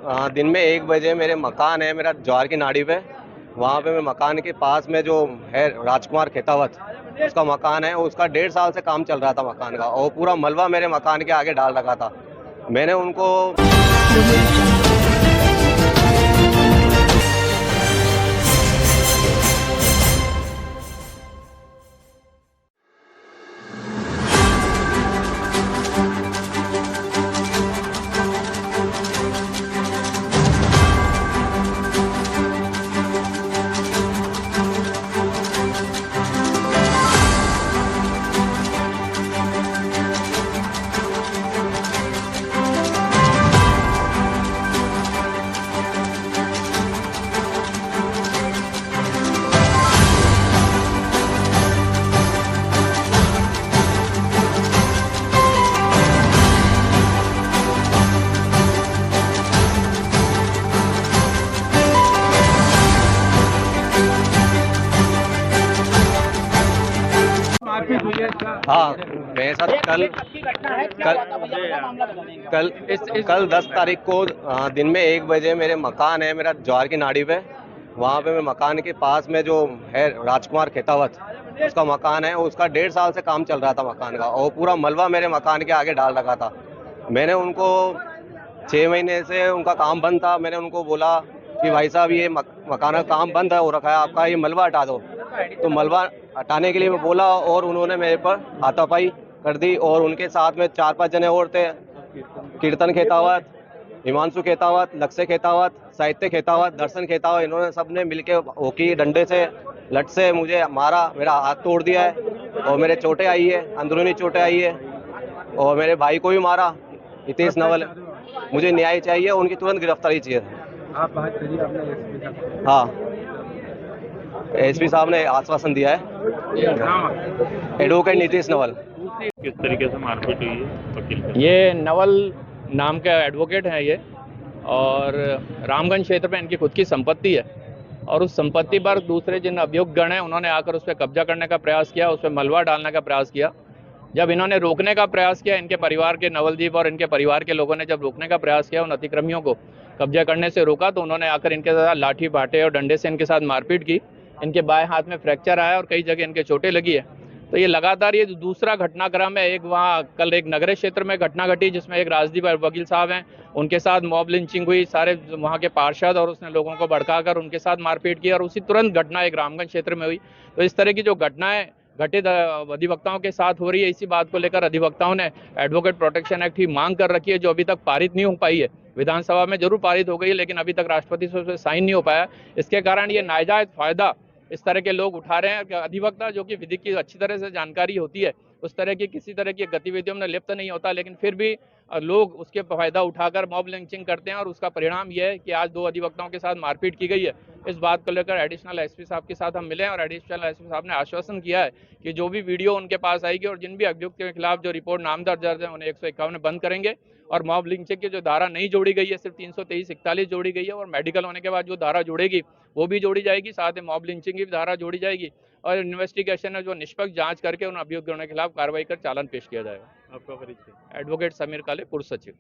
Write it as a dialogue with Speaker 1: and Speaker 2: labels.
Speaker 1: दिन में 1 बजे मेरे मकान है मेरा जवाहर की नाड़ी पे। वहाँ पे मैं मकान के पास में जो है राजकुमार खेतावत, उसका मकान है। उसका 1.5 साल से काम चल रहा था मकान का, और पूरा मलबा मेरे मकान के आगे डाल रखा था। मैंने उनको हाँ, मेरे साथ कल कल कल कल 10 तारीख को दिन में 1 बजे मेरे मकान है मेरा जवाहर की नाड़ी पे। वहाँ पे मैं मकान के पास में जो है राजकुमार खेतावत, उसका मकान है। उसका 1.5 साल से काम चल रहा था मकान का, और पूरा मलबा मेरे मकान के आगे डाल रखा था। मैंने उनको 6 महीने से उनका काम बंद था। मैंने उनको बोला कि भाई साहब, ये मकान का काम बंद है हो रखा है आपका, ये मलबा हटा दो। तो मलबा हटाने के लिए मैं बोला, और उन्होंने मेरे पर हाथापाई कर दी। और उनके साथ में 4-5 जने और थे, कीर्तन खेतावत, हिमांशु खेतावत, लक्ष्य खेतावत, साहित्य खेतावत, दर्शन खेतावत। इन्होंने सबने मिलके हॉकी डंडे से, लठ से मुझे मारा, मेरा हाथ तोड़ दिया है, और मेरे चोटें आई है, अंदरूनी चोटें आई है। और मेरे भाई को भी मारा, हितेश नवल। मुझे न्याय चाहिए, उनकी तुरंत गिरफ्तारी चाहिए।
Speaker 2: आप बात करिए अपने एसपी साहब।
Speaker 1: हाँ, एसपी साहब ने आश्वासन दिया है।
Speaker 2: नाम
Speaker 1: एडवोकेट नीतीश नवल।
Speaker 3: किस तरीके से मारपीट हुई है वकील के?
Speaker 4: ये नवल नाम का एडवोकेट है ये, और रामगंज क्षेत्र में इनकी खुद की संपत्ति है, और उस संपत्ति पर दूसरे जिन अभियुक्तगण हैं उन्होंने आकर उस पर कब्जा करने का प्रयास किया, उस पर मलबा डालने का प्रयास किया। जब इन्होंने रोकने का प्रयास किया, इनके परिवार के, नवलदीप और इनके परिवार के लोगों ने जब रोकने का प्रयास किया, उन अतिक्रमियों को कब्जा करने से रोका, तो उन्होंने आकर इनके साथ लाठी बाटे और डंडे से इनके साथ मारपीट की। इनके बाएं हाथ में फ्रैक्चर आया और कई जगह इनके चोटें लगी है। तो ये लगातार ये दूसरा घटनाक्रम है। एक वहाँ कल एक नगरीय क्षेत्र में घटना घटी जिसमें एक राजदीप वकील साहब हैं, उनके साथ मॉब लिंचिंग हुई, सारे वहाँ के पार्षद, और उसने लोगों को भड़काकर उनके साथ मारपीट की। और उसी तुरंत घटना एक रामगंज क्षेत्र में हुई। तो इस तरह की जो घटनाएं घटित अधिवक्ताओं के साथ हो रही है, इसी बात को लेकर अधिवक्ताओं ने एडवोकेट प्रोटेक्शन एक्ट की मांग कर रखी है, जो अभी तक पारित नहीं हो पाई है। विधानसभा में जरूर पारित हो गई है, लेकिन अभी तक राष्ट्रपति से उस पर साइन नहीं हो पाया। इसके कारण ये नाजायज फायदा इस तरह के लोग उठा रहे हैं। अधिवक्ता जो कि विधि की अच्छी तरह से जानकारी होती है, उस तरह की किसी तरह की गतिविधियों में लिप्त नहीं होता, लेकिन फिर भी लोग उसके फायदा उठाकर मॉब लिंचिंग करते हैं। और उसका परिणाम यह है कि आज 2 अधिवक्ताओं के साथ मारपीट की गई है। इस बात को लेकर एडिशनल एसपी साहब के साथ हम मिले, और एडिशनल एसपी साहब ने आश्वासन किया है कि जो भी वीडियो उनके पास आएगी और जिन भी अभियुक्त के खिलाफ जो रिपोर्ट नाम दर्ज है, उन्हें 151 बंद करेंगे। और मॉब लिंचिंग की जो धारा नहीं जोड़ी गई है, सिर्फ 323-41 जोड़ी गई है, और मेडिकल होने के बाद जो धारा जोड़ेगी वो भी जोड़ी जाएगी, साथ ही मॉब लिंचिंग की भी धारा जोड़ी जाएगी। और इन्वेस्टिगेशन है जो निष्पक्ष जांच करके उन अभियुक्तों के खिलाफ कार्रवाई कर चालान पेश किया जाएगा।
Speaker 3: आपका परिचय?
Speaker 4: एडवोकेट समीर काले, पूर्व सचिव।